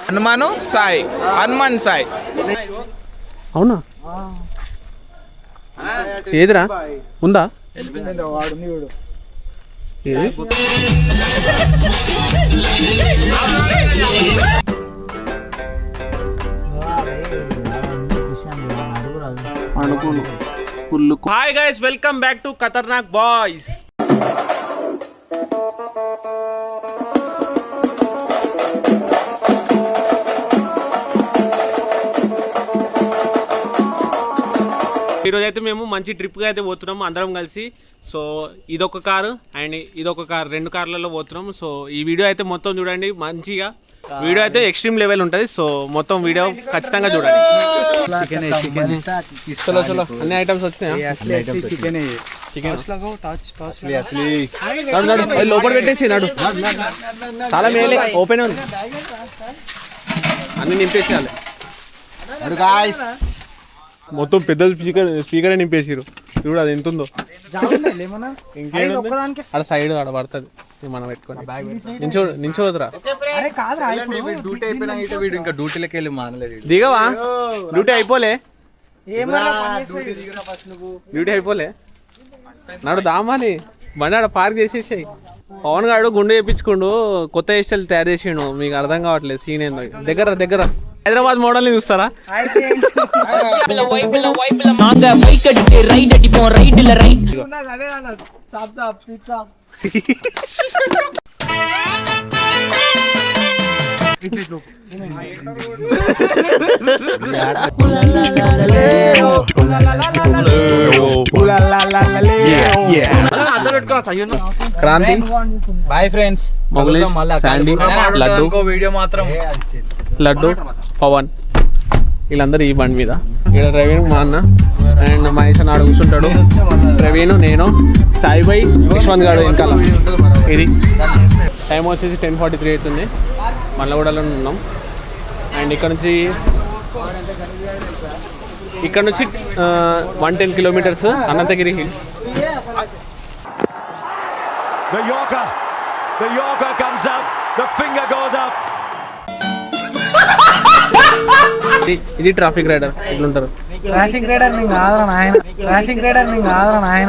హనుమాను సాయి, హనుమాన్ సాయి. అవునా? ఏదిరా ఉందా? Hi guys, welcome back to Khatarnak boys. ఈరోజు అయితే మేము మంచి ట్రిప్గా అయితే పోతున్నాము అందరం కలిసి. సో ఇదొక కారు అండ్ ఇదొక కారు, 2 కార్లలో పోతున్నాం. సో ఈ వీడియో అయితే మొత్తం చూడండి, మంచిగా వీడియో అయితే ఎక్స్ట్రీమ్ లెవెల్ ఉంటుంది. సో మొత్తం వీడియో ఖచ్చితంగా చూడండి. అన్ని ఐటమ్స్ వచ్చినాయి. లోపల పెట్టేసి నాడు చాలా మేలే, ఓపెన్ ఉంది, అన్ని నింపేసేయాలి. మొత్తం పెద్ద స్పీకర్ నింపేసారు. చూడు అది ఎంత ఉందో. అక్కడ సైడ్ ఆడ పడుతుంది, మనం పెట్టుకొని నించోదురా. డ్యూటీలకి వెళ్ళి మానలేదు. దిగవా? డ్యూటీ అయిపోలే, డ్యూటీ అయిపోలే. నాడు దామాని బండి ఆడ పార్క్ చేసేసాయి. పవన్ గారు గుండె చేయించుకుండు, కొత్త హెయిర్ తయారు చేసిండు. మీకు అర్థం కావట్లేదు సీన్ ఏందో. దగ్గర హైదరాబాద్ మోడల్ ని చూస్తారా? Kranti, boy friends, Sandy, Laddu, video మాత్రం లడ్డు, పవన్, వీళ్ళందరూ ఈ బండి మీద. ఇక్కడ డ్రైవింగ్ మా అన్న అండ్ మహేష్ నాడు కూర్చుంటాడు. ప్రవీణ్, నేను, సాయిబాయ్, యశ్వంత్ గారు వెనకాల. ఇది టైం వచ్చేసి 10:43 అవుతుంది. మల్లగూడలో ఉన్నాం. అండ్ ఇక్కడ నుంచి 110 kilometres Ananthagiri hills. The Yorker comes up, the finger goes up. ఇది ట్రాఫిక్ రైడర్, ఇట్లుంటారు. ట్రాఫిక్ రైడర్ నీకు ఆదరణ ఆయన, ట్రాఫిక్ రైడర్ నీకు ఆదరణ ఆయన.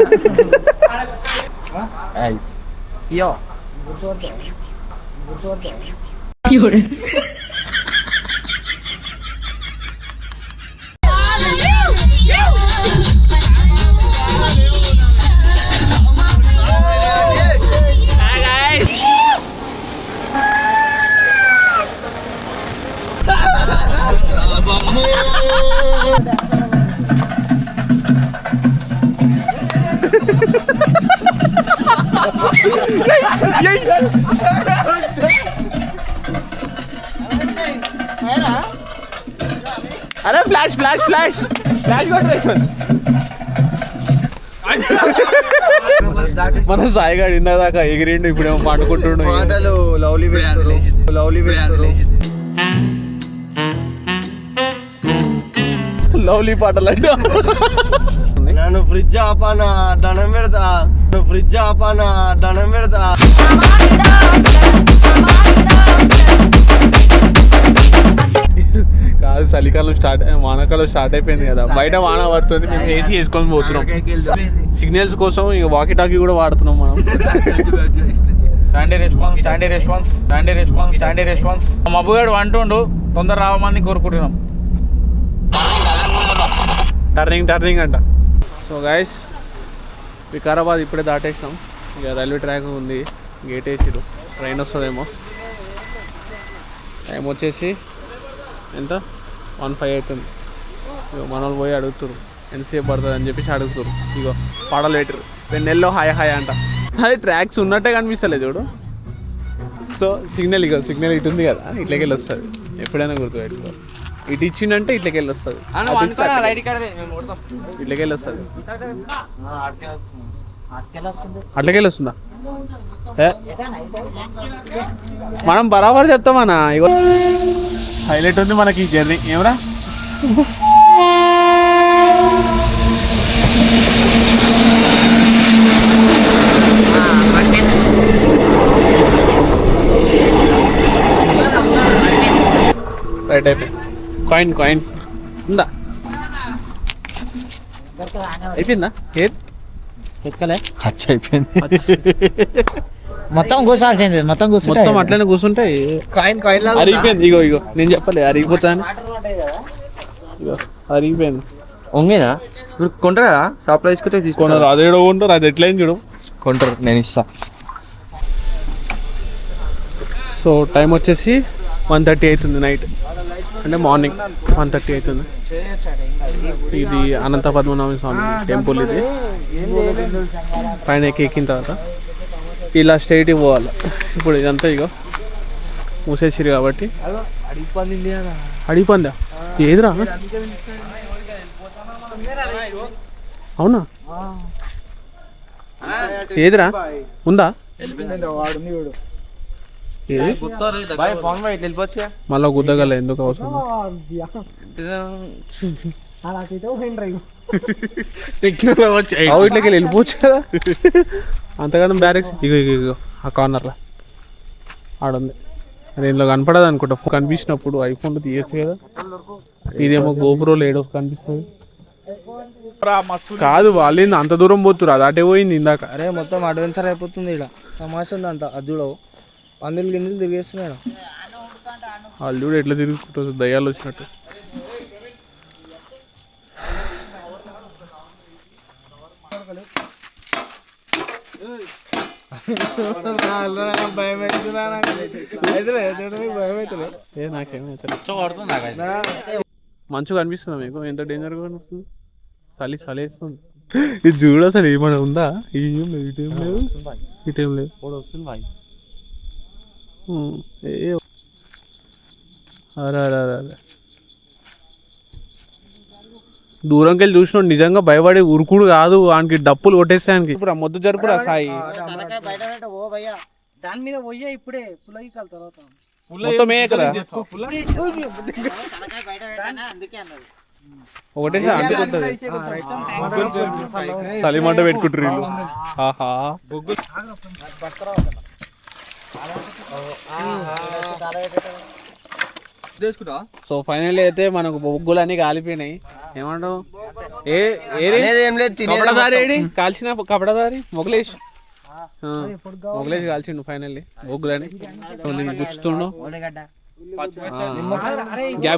అరే ఫ్లాష్ కొట్టరేషన్. మన సాయిగాడు ఇందాక ఎగిరిండు, ఇప్పుడేమో పండుకుంటుండు. మాటలు లవ్లీ లవ్లీ పాటలు అంటే నన్ను ఫ్రిడ్జ్ ఆపానా దండం పెడతా, కాదు. చలికాలం వానాకాలం స్టార్ట్ అయిపోయింది కదా, బయట వాన పడుతుంది, మేము ఏసీ వేసుకొని పోతున్నాం. సిగ్నల్స్ కోసం ఇక వాకీ టాకీ కూడా వాడుతున్నాం మనం. Sandy response. మబ్బుగాడు అంటుండు, తొందర రావమని కోరుకుంటున్నాం. టర్నింగ్ అంట. సో గైస్, వికారాబాద్ ఇప్పుడే దాటేసినాం. ఇక రైల్వే ట్రాక్ ఉంది, గేట్ వేసిరు, ట్రైన్ వస్తుందేమో. టైం వచ్చేసి ఎంత 1:05 అవుతుంది. ఇక మన వాళ్ళు పోయి అడుగుతారు ఎంతసేపు పడుతుంది అని చెప్పేసి అడుగుతారు. ఇగో పాడలు పెట్టరు, వెన్నెల్లో హాయ్ అంట. అది ట్రాక్స్ ఉన్నట్టే కనిపిస్తలేదు చూడు. సో సిగ్నల్ ఇటు ఉంది కదా, ఇట్లకెళ్ళి వస్తుంది. ఎప్పుడైనా గుర్తుపెట్టుకో, ఇటు ఇచ్చిందంటే ఇట్లకెళ్ళి వస్తుంది, ఇట్లకెళ్ళి వస్తుంది. అట్లకెళ్ళి వస్తుందా? మనం బరాబర్ చెప్తామన్నా. ఇగో హైలైట్ ఉంది మనకి ఈ జర్నీ. ఏమరా రైట్ అయిపోయింది. కాయిన్ ఉందా? అయిపోయిందా? ఏది చెక్కలే అయిపోయింది. మొత్తం కూర్చోాల్సింది, మొత్తం మొత్తం అట్లనే కూర్చుంటే కాయిన్ అరిగిపోయింది. ఇగో నేను చెప్పలే అరిగిపోతాను. ఇగో అరిగిపోయింది. ఒంగేనా మీరు కొంటారు కదా షాప్లో తీసుకుంటే కొనరు. అదేడో కొంటారు. అది ఎట్లయింది చూడు. కొంటారు, నేను ఇస్తా. సో టైం వచ్చేసి 1:30 అవుతుంది నైట్, అంటే మార్నింగ్ 1:30 అవుతుంది. ఇది అనంత పద్మనాభ స్వామి టెంపుల్. ఇది పైన ఎక్కిన తర్వాత ఇలా స్ట్రైట్ పోవాలి. ఇప్పుడు ఇదంతా ఇగో మూసేసిరు కాబట్టి. అడిగిపోందా? ఏదిరా? అవునా? ఏదిరా? ఉందా? మళ్ళా గుద్దగల ఎందుకు అవసరం? ఇట్లకి వెళ్ళిపోవచ్చు కదా. అంతగానం బ్యారెక్స్. ఇగో ఆ కార్నర్లో ఆడుంది. ఇందులో కనపడదు అనుకుంటా. కనిపించినప్పుడు ఐఫోన్లో తీయచ్చు కదా. ఇదేమో గోపురోలో ఏడో కనిపిస్తుంది. కాదు వాళ్ళు అంత దూరం పోతురు. అది అటే పోయింది ఇందాక. అరే మొత్తం అడ్వెంచర్ అయిపోతుంది. ఇక్కడ తమాషా ఉంది అంత. అది చూడవు, పందులు గిందులు తిరిగేస్తున్నాడు. వాళ్ళు చూడు ఎట్లా తిరుగుతుంటారు, దయ్యాలు వచ్చినట్టు. భయం అవుతుంది. నాకేమైతే మంచిగా కనిపిస్తుందా మీకు? ఎంత డేంజర్గా కనిపిస్తుంది. చలి వేస్తుంది. ఇది చూడ అసలు ఏమైనా ఉందా? ఏం లేదు, ఇటేం లేదు, ఇటేం లేదు. అరే దూరంకి వెళ్ళి చూసినాడు. నిజంగా భయపడి ఉరుకుడు కాదు, వానికి డప్పులు కొట్టేసానికి. ఇప్పుడు మొద్దు జరుపురా సాయి. దాని మీద పోయా ఇప్పుడే పుల్లగికాల తర్వాత మొత్తం ఒకటే సలిమంట పెట్టుకుంటారు వీళ్ళు. ఆహా సో ఫైనల్లీ అయితే మనకు బొగ్గులు అన్ని కాలిపోయినాయి. ఏమంటావు? కపడదారి కాల్చిన కపడదారి మొగలేష్ కాల్చిండు ఫైనల్లీ బొగ్గులని. గుచ్చుతుండు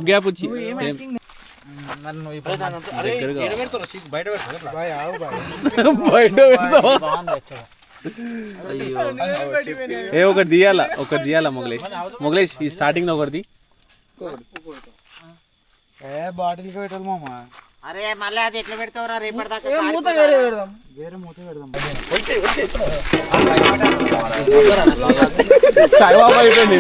గ్యాప్ వచ్చి బయట ఒకటి తీయాలా మొగలేష్ ఈ స్టార్టింగ్ లో ఒకటి బాటిల్ పెట్టాలి మామ. అరే మళ్ళీ అది ఎట్లా పెడతావురా? రేపటిదాకా సాయిబాబా అయిపోయింది.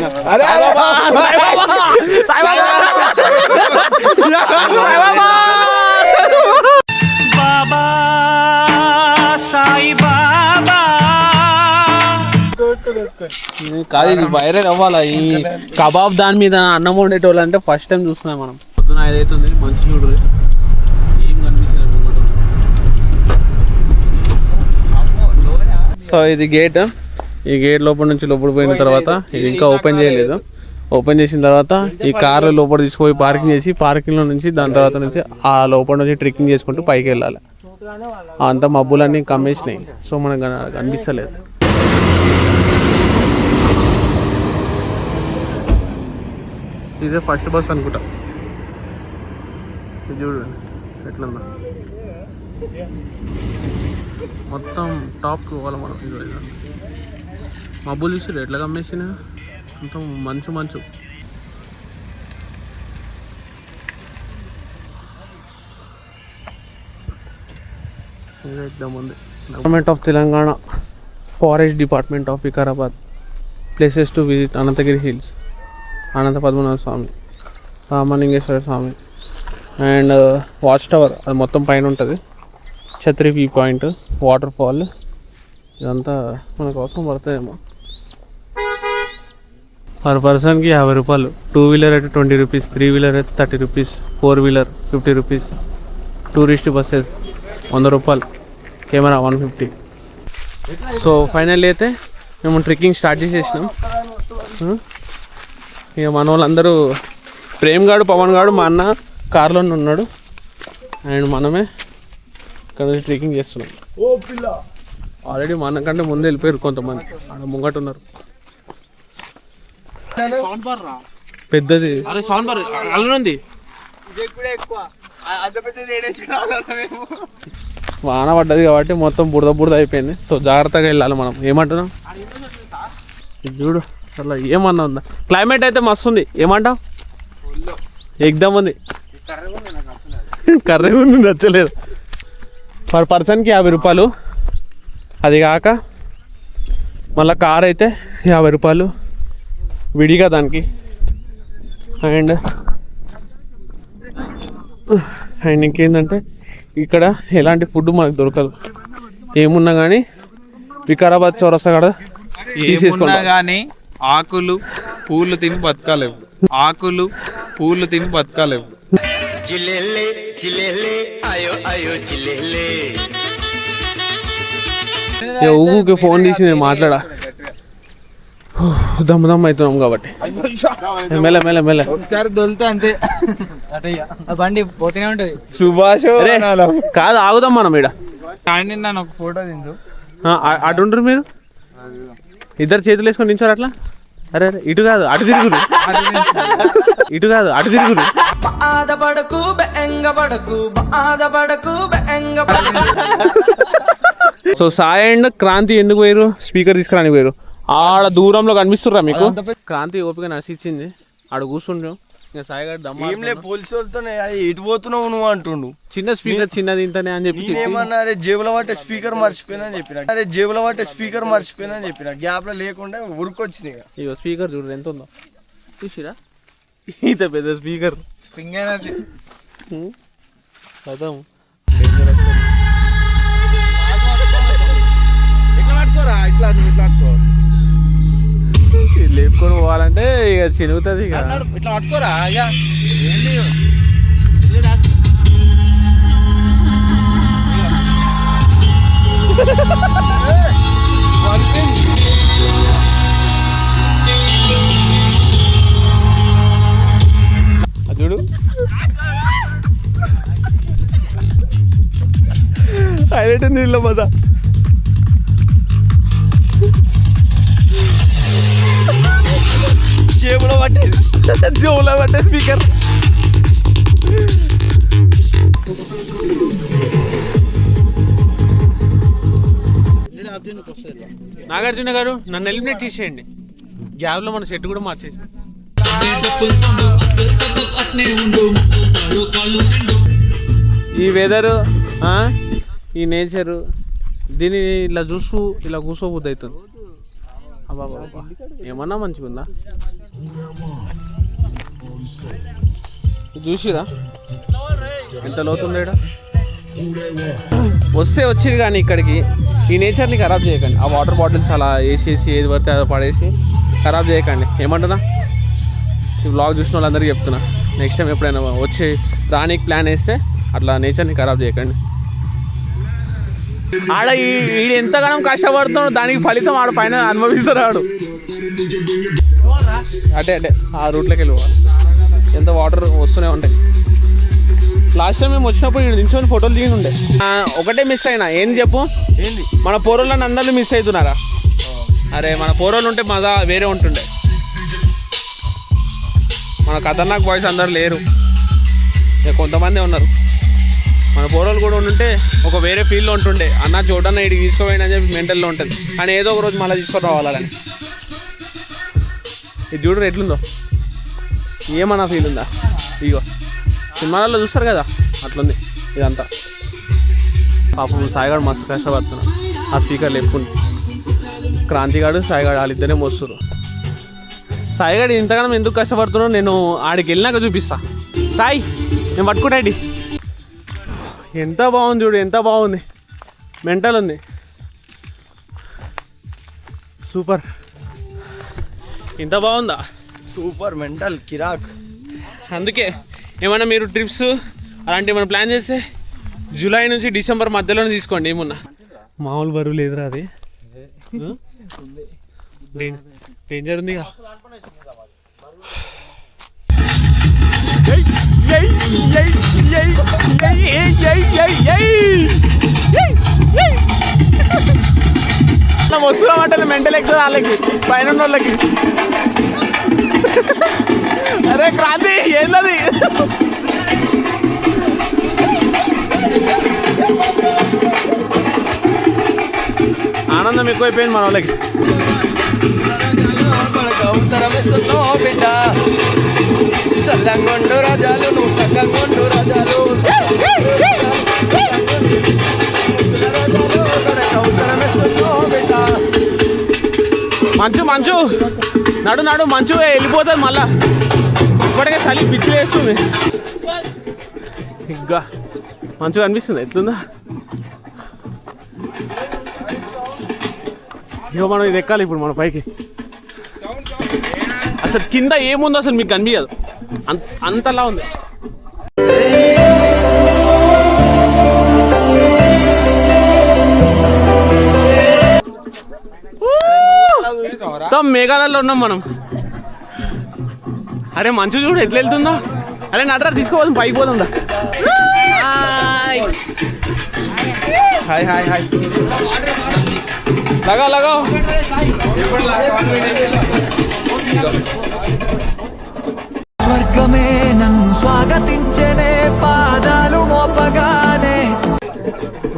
కాదు ఇది వైరల్ అవ్వాలా. ఈ కబాబ్ దాని మీద అన్నం వండేటోళ్ళు అంటే ఫస్ట్ టైం చూస్తున్నాం మనం. పొద్దున 5 అవుతుంది. మంచి చూడు ఏం కనిపిస్తుంది. సో ఇది గేట్. ఈ గేట్ లోపల నుంచి లోపల పోయిన తర్వాత ఇది ఇంకా ఓపెన్ చేయలేదు. ఓపెన్ చేసిన తర్వాత ఈ కార్ లోపల తీసుకుపోయి పార్కింగ్ చేసి పార్కింగ్లో నుంచి దాని తర్వాత నుంచి ఆ లోపల నుంచి ట్రెక్కింగ్ చేసుకుంటూ పైకి వెళ్ళాలి. అంతా మబ్బులన్నీ కమ్మేసినాయి. సో మనకు కనిపిస్తలేదు. ఇదే ఫస్ట్ బస్ అనుకుంటా. ఇది చూడండి ఎట్లన్నా మొత్తం టాప్కి పోవాలి మనం. ఇది మబ్బులు చూసి ఎట్లా కమ్మేసిన మొత్తం మంచు. ఎగ్జామ్ ఉంది. Government of Telangana forest department of Vikarabad. Places to visit: Ananthagiri hills, Anantha Padmanabha Swamy, Ramalingeswara Swamy and watch tower అది మొత్తం పైన ఉంటుంది. Chhatri view point, water fall ఇదంతా మన కోసం పడుతుందేమో. పర్ పర్సన్కి 50 రూపాయలు. 2 వీలర్ అయితే 20 రూపీస్, 3 వీలర్ అయితే 30 rupees, 4 wheeler 50 rupees, tourist buses 100 రూపాయలు, కెమెరా 150. సో ఫైనల్ అయితే మేము ట్రెక్కింగ్ స్టార్ట్ చేసేసినాం. ఇక మన వాళ్ళందరూ ప్రేమ్ గాడు, పవన్ గాడు, మా అన్న కార్లోనే ఉన్నాడు అండ్ మనమే ఇక్కడ నుంచి ట్రెక్కింగ్ చేస్తున్నాం. ఆల్రెడీ మా అన్న కంటే ముందు వెళ్ళిపోయారు కొంతమంది, ఆడ ముంగట ఉన్నారు. పెద్దది ఉంది. వాన పడ్డది కాబట్టి మొత్తం బురద బురద అయిపోయింది. సో జాగ్రత్తగా వెళ్ళాలి మనం. ఏమంటున్నాం చూడు, అసలు ఏమన్నా ఉందా? క్లైమేట్ అయితే మస్తు ఉంది. ఏమంటావు? ఎగ్దమ్ ఉంది. కర్రీ ఉంది, నచ్చలేదు. పర్ పర్సన్కి 50 రూపాయలు. అది కాక మళ్ళీ కార్ అయితే 50 రూపాయలు విడిగా దానికి. అండ్ ఇంకేంటంటే ఇక్కడ ఎలాంటి ఫుడ్ మనకు దొరకదు. ఏమున్నా కానీ వికారాబాద్ చౌరస్తా కాడ ఏమున్నా కానీ ఆకులు పూలు తిని బతకాలేవు. ఆకులు పూలు తిని బతకాలేవు. ఊరికి ఫోన్ తీసి నేను మాట్లాడా, దమ్ దమ్ అవుతున్నాం కాబట్టి మెల్ల మెల్ల మెల్ల. ఒకసారి దొరికితే అంతే, బండి పోతూనే ఉంటుంది. సుభాష్ కాదు, ఆగుదాం మనం ఈడ. కానీ నన్ను ఒక ఫోటో తిందు. అటు ఉంటారు మీరు, ఇద్దరు చేతులు వేసుకొని నించారు అట్లా. అరే అరే ఇటు కాదు అటు తిరుగురు, ఇటు కాదు అటు తిరుగురు. సో సాయి అండ్ క్రాంతి ఎందుకు పోయారు? స్పీకర్ తీసుకురానికి పోయారు. ఆడ దూరంలో కనిపిస్తుర్రా మీకు? క్రాంతి ఓపిక నశించింది, ఆడ కూర్చుంటాం. ఇంకా సాయి గారు దమ్మ పోలీసు వాళ్ళతో ఎటు పోతున్నావు నువ్వు అంటుండు. చిన్న స్పీకర్ చిన్నది ఇంతనే అని చెప్పి ఏమన్నా అరే జేబులో పట్టే స్పీకర్ మర్చిపోయినా అని చెప్పిన. అరే జేబులో పట్టే స్పీకర్ మర్చిపోయినా అని చెప్పిన. గ్యాప్ లో లేకుండా ఉరికొచ్చింది. ఇక స్పీకర్ చూడరు ఎంత ఉందో చూసిరా. ఇంత పెద్ద స్పీకర్ స్ట్రింగ్ అయినది. అర్థం ఇట్లా పట్టుకోరా, ఇట్లా ఇట్లా పట్టుకో. లేపుకొని పోవాలంటే ఇక చినుగుతుంది. ఇక ఇట్లా పట్టుకోరా. ఇక చూడు హైలైట్ ఉంది ఇల్లు మజా. జేబులో పట్టే స్పీకర్. నాగార్జున గారు నన్ను ఎలిమినేట్ చేసేయండి. గ్యాప్లో మన సెట్ కూడా మార్చేసి. ఈ వెదరు, ఈ నేచరు, దీన్ని ఇలా ఇలా కూర్చోబుద్ది అవుతుంది. అబ్బా ఏమన్నా మంచిగా ఉందా చూసిరా ఎంత లోతుండేడా. వస్తే వచ్చిరు కానీ ఇక్కడికి ఈ నేచర్ని ఖరాబ్ చేయకండి. ఆ వాటర్ బాటిల్స్ అలా వేసేసి ఏది పడితే అది పడేసి ఖరాబ్ చేయకండి. ఏమంటున్నా ఈ వ్లాగ్ చూసిన వాళ్ళందరికీ చెప్తున్నా, నెక్స్ట్ టైం ఎప్పుడైనా వచ్చి రానికి ప్లాన్ వేస్తే అట్లా నేచర్ని ఖరాబ్ చేయకండి. ఆడ ఈడు ఎంతగానో కష్టపడుతున్నాడు, దానికి ఫలితం ఆడ పైన అనుభవిస్తారు. ఆడు అటే ఆ రూట్లోకి వెళ్ళిపోవాలి. ఎంత వాటర్ వస్తూనే ఉంటాయి. లాస్ట్ టైం మేము వచ్చినప్పుడు ఇక్కడ నించొని ఫోటోలు దిగి ఉండే. ఒకటే మిస్ అయినా. ఏంది చెప్పు? ఏంది? మన పోరోళ్ళని అందరూ మిస్ అవుతున్నారా? అరే మన పోరోళ్ళు ఉంటే మజా వేరే ఉంటుండే. మన ఖతర్నాక్ బాయ్స్ అందరు లేరు, కొంతమంది ఉన్నారు. మన పోరోళ్ళు కూడా ఉంటుంటే ఒక వేరే ఫీల్డ్లో ఉంటుండే. అన్న చూడన్న ఇడికి తీసుకోపోయిన అని చెప్పి మెంటల్లో ఉంటుంది. కానీ ఏదో ఒక రోజు మళ్ళీ తీసుకొని రావాలని. ఇది చూడరు ఎట్లుందో, ఏమన్నా ఫీల్ ఉందా? ఇగో సినిమాలలో చూస్తారు కదా అట్లుంది ఇదంతా. పాపం సాయిగాడు మస్తు కష్టపడుతున్నాడు ఆ స్పీకర్ లేపుకుంటు. క్రాంతిగాడు సాయిగాడు వాళ్ళిద్దరే మోస్తున్నారు. సాయిగాడు ఇంతగానం ఎందుకు కష్టపడుతున్నావు నేను ఆడికి వెళ్ళినాక చూపిస్తా. సాయి నేను పట్టుకుంటాండి. ఎంత బాగుంది చూడు, ఎంత బాగుంది. మెంటల్ ఉంది. సూపర్. ఇంత బాగుందా? సూపర్ మెంటల్ కిరాక్. అందుకే ఏమన్నా మీరు ట్రిప్స్ అలాంటివి ఏమైనా ప్లాన్ చేస్తే జూలై నుంచి డిసెంబర్ మధ్యలోనే తీసుకోండి. ఏమున్నా మామూలు బరువు లేదురా అది. డేంజర్ ఉంది. వస్తున్నా అంటే మెంటల్ ఎక్కువ వాళ్ళకి పైన ఉన్న వాళ్ళకి. అరే క్రాంతి ఏంటది? ఆనందం ఎక్కువైపోయింది మన వాళ్ళకి. బిడ్డ సల్లంగొండు రాజాలు నువ్వు సల్లంగొండు రాజాలు మంచు మంచు నడు నడు మంచు వెళ్ళిపోతుంది మళ్ళా. ఇప్పటికే చలి పిచ్చి వేస్తుంది. ఇంకా మంచిగా అనిపిస్తుంది. ఎట్లుందా? ఇగో మనం ఇది ఎక్కాలి ఇప్పుడు మన పైకి. అసలు కింద ఏముందో అసలు మీకు కనిపించదు, అంతలా ఉంది. మేఘాలలో ఉన్నాం మనం. అరే మంచు చూడు ఎట్లా వెళ్తుందో. అరే నటరా తీసుకోవాలి పైకి పోతుందా. హాయ్ హాయ్ హాయ్ లగా లగా. స్వర్గమే నన్ను స్వాగతించనే పాదాలు మోపగానే.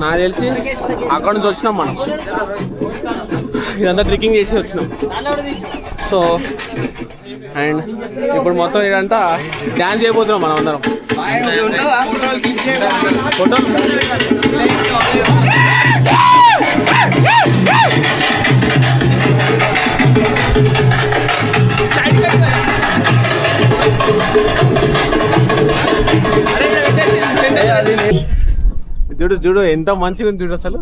నాకు తెలిసి అక్కడ నుంచి వచ్చినాం మనం. ఇదంతా ట్రెక్కింగ్ చేసి వచ్చినాం. సో అండ్ ఇప్పుడు మొత్తం ఇదంతా డ్యాన్స్ చేయబోతున్నాం మనం అందరం. ఫోటో చూడు చూడు ఎంత మంచిగా ఉంది చూడు అసలు.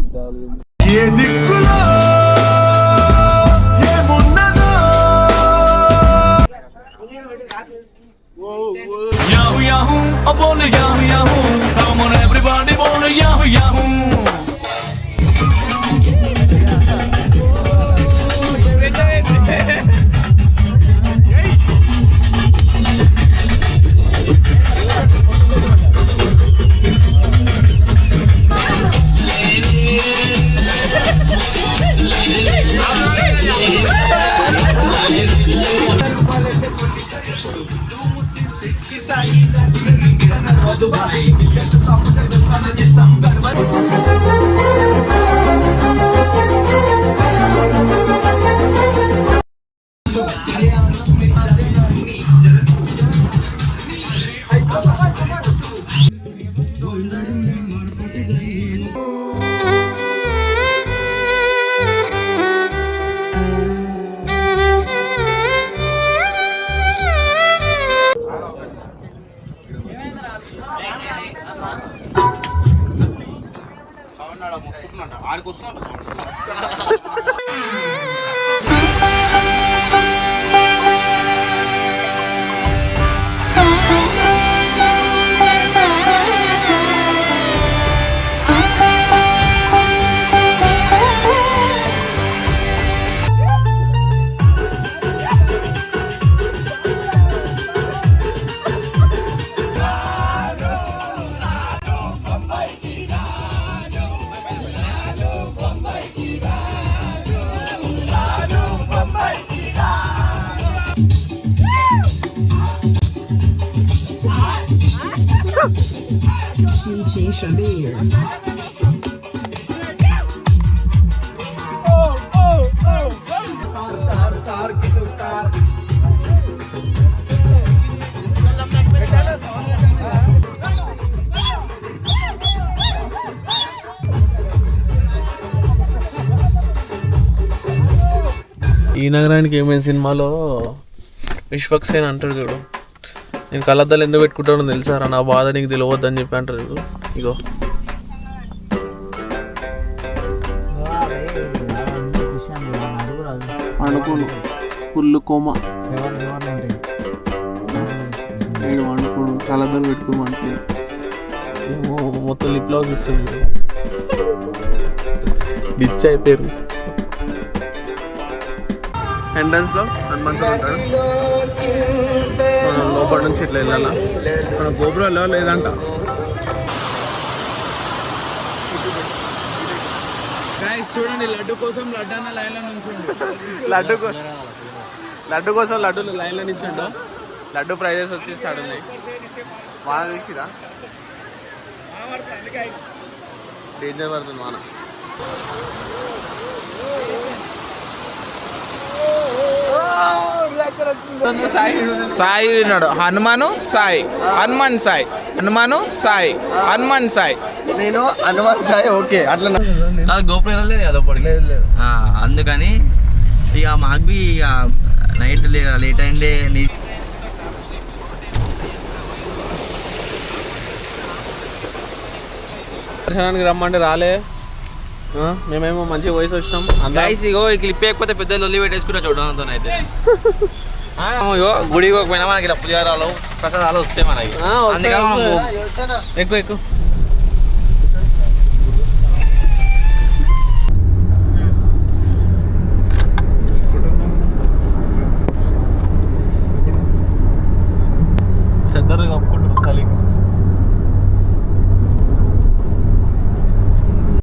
ఈ నగరానికి ఏమైనా సినిమాలో విశ్వక్ సేన్ అంటాడు చూడు, నేను కళ్ళద్దాలు ఎందుకు పెట్టుకుంటానో తెలుసారా, నా బాధ నీకు తెలియవద్దని చెప్పి అంటారు చూడు. ఇగో పండుకోను ఫుల్ కోమా వండుకోడు కలదలు పెట్టుకోమంటే ఏమో మొత్తం లిప్ లాక్ ఇస్తుంది డిచ్ అయిపోయారు ఎంట్రన్స్లో హనుమంతుడు ఉంటాడు మనం లోపల నుంచి ఇట్లా వెళ్ళాలా మన గోపురాల్లో లేదంట చూడండి లడ్డు కోసం లడ్డు అన్న లైన్లో నుంచండి లడ్డు కోసం లడ్డూలు లైన్లో నిల్చుండు లడ్డు ప్రైజెస్ వచ్చేసి ఉన్నాయి వాన తీసిరా డేంజర్ పడుతుంది వాన సాయి విన్నాడు హనుమాను సాయి హనుమాన్ సాయి హనుమాను సాయి హనుమాన్ సాయి నేను హనుమాన్ సాయి ఓకే అట్లా అది గోపురం వెళ్ళలేదు కదా అప్పటికి అందుకని ఇక మాకు బి ఇక నైట్ లేట్ అయింది దర్శనానికి రమ్మంటే రాలే మేమేమో మంచిగా వయసు వచ్చినాం గైస్ ఇగో ఈ క్లిప్ ఎక్కువ పెద్ద లొల్లి పెట్టేసుకుంటా చూడడంతో అయితే ఇగో గుడికి పోకపోయినా మనకి పులిహారాలు ప్రసాదాలు వస్తాయి మనకి అందుకని మనం ఎక్కువ